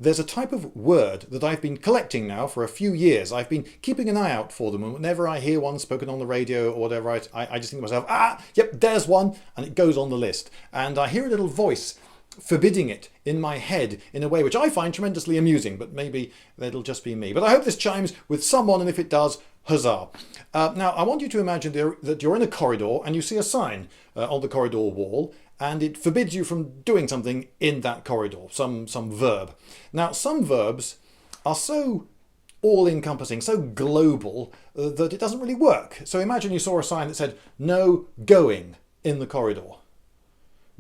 there's a type of word that I've been collecting now for a few years. I've been keeping an eye out for them, and whenever I hear one spoken on the radio or whatever, I just think to myself, yep, there's one, and it goes on the list. And I hear a little voice forbidding it in my head in a way which I find tremendously amusing, but maybe it'll just be me. But I hope this chimes with someone, and if it does, huzzah. Now, I want you to imagine that you're in a corridor and you see a sign on the corridor wall, and it forbids you from doing something in that corridor, some verb. Now, some verbs are so all-encompassing, so global, that it doesn't really work. So imagine you saw a sign that said, no going in the corridor.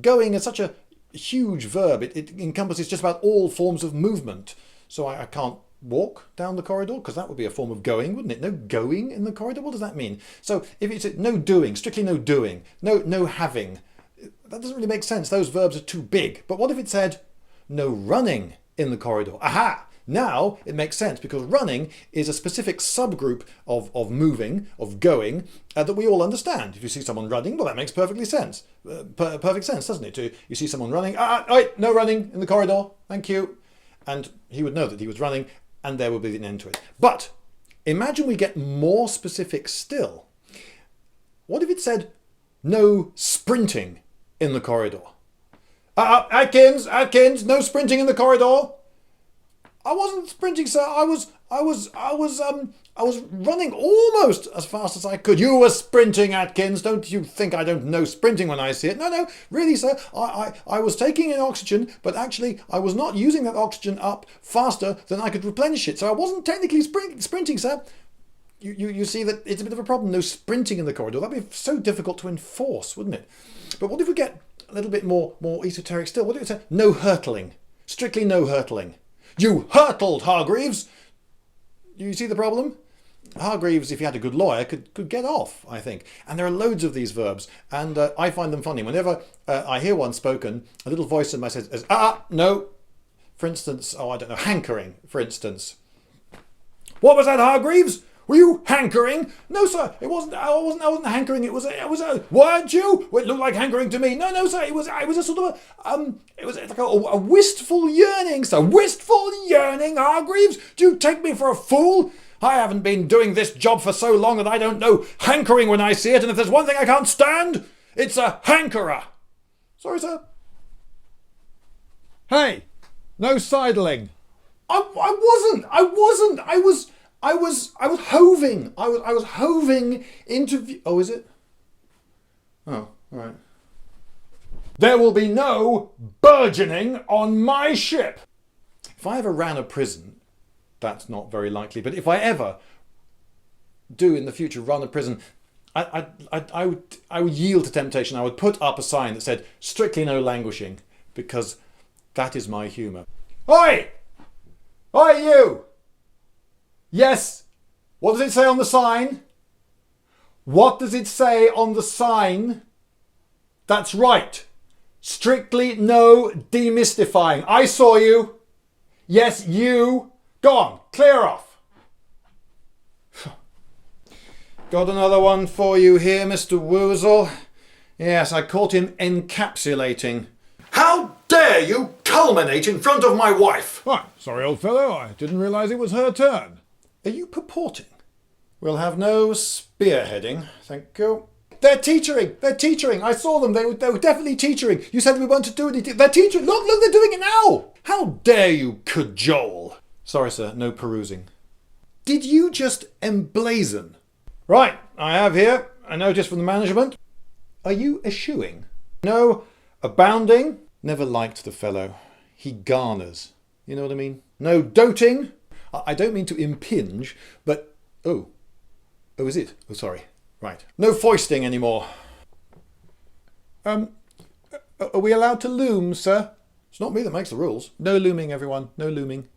Going is such a huge verb. It encompasses just about all forms of movement. So I can't walk down the corridor, because that would be a form of going, wouldn't it? No going in the corridor? What does that mean? So if it's no doing, strictly no doing, no having, that doesn't really make sense. Those verbs are too big. But what if it said no running in the corridor? Aha! Now it makes sense, because running is a specific subgroup of moving, of going, that we all understand. If you see someone running, well, that makes perfectly sense. Perfect sense, doesn't it? You see someone running, wait, no running in the corridor, thank you. And he would know that he was running, and there would be an end to it. But imagine we get more specific still. What if it said no sprinting in the corridor? Atkins, no sprinting in the corridor. I wasn't sprinting, sir. I was running almost as fast as I could. You were sprinting, Atkins. Don't you think I don't know sprinting when I see it? No, really, sir. I was taking in oxygen, but actually I was not using that oxygen up faster than I could replenish it. So I wasn't technically sprinting, sir. You see that it's a bit of a problem. No sprinting in the corridor. That'd be so difficult to enforce, wouldn't it? But what if we get a little bit more esoteric still? What if it said no hurtling? Strictly no hurtling. You hurtled, Hargreaves! You see the problem? Hargreaves, if he had a good lawyer, could get off, I think. And there are loads of these verbs, and I find them funny. Whenever I hear one spoken, a little voice in my head says, no. For instance, I don't know, hankering, for instance. What was that, Hargreaves? Were you hankering? No, sir, it wasn't. I wasn't hankering. It was a. Weren't you? Well, it looked like hankering to me. No, sir. It was a sort of it was like a wistful yearning, sir. Wistful yearning, Hargreaves. Do you take me for a fool? I haven't been doing this job for so long that I don't know hankering when I see it. And if there's one thing I can't stand, it's a hankerer. Sorry, sir. Hey, no sidling. I wasn't. I was hoving. I was hoving into view. Oh, is it? Oh, all right. There will be no burgeoning on my ship. If I ever ran a prison, that's not very likely, but if I ever do in the future run a prison, I would yield to temptation. I would put up a sign that said strictly no languishing, because that is my humour. Oi! Oi, you! Yes. What does it say on the sign? What does it say on the sign? That's right. Strictly no demystifying. I saw you. Yes, you. Go on, clear off. Got another one for you here, Mr. Woozle. Yes, I caught him encapsulating. How dare you culminate in front of my wife? Right, sorry, old fellow. I didn't realise it was her turn. Are you purporting? We'll have no spearheading, thank you. They're teetering! I saw them, they were definitely teetering. You said we weren't to do anything. They're teetering! Look, they're doing it now! How dare you cajole? Sorry, sir, no perusing. Did you just emblazon? Right, I have here a notice from the management. Are you eschewing? No, abounding? Never liked the fellow. He garners. You know what I mean? No doting? I don't mean to impinge, but... Oh, is it? Oh, sorry. Right. No foisting anymore. Are we allowed to loom, sir? It's not me that makes the rules. No looming, everyone. No looming.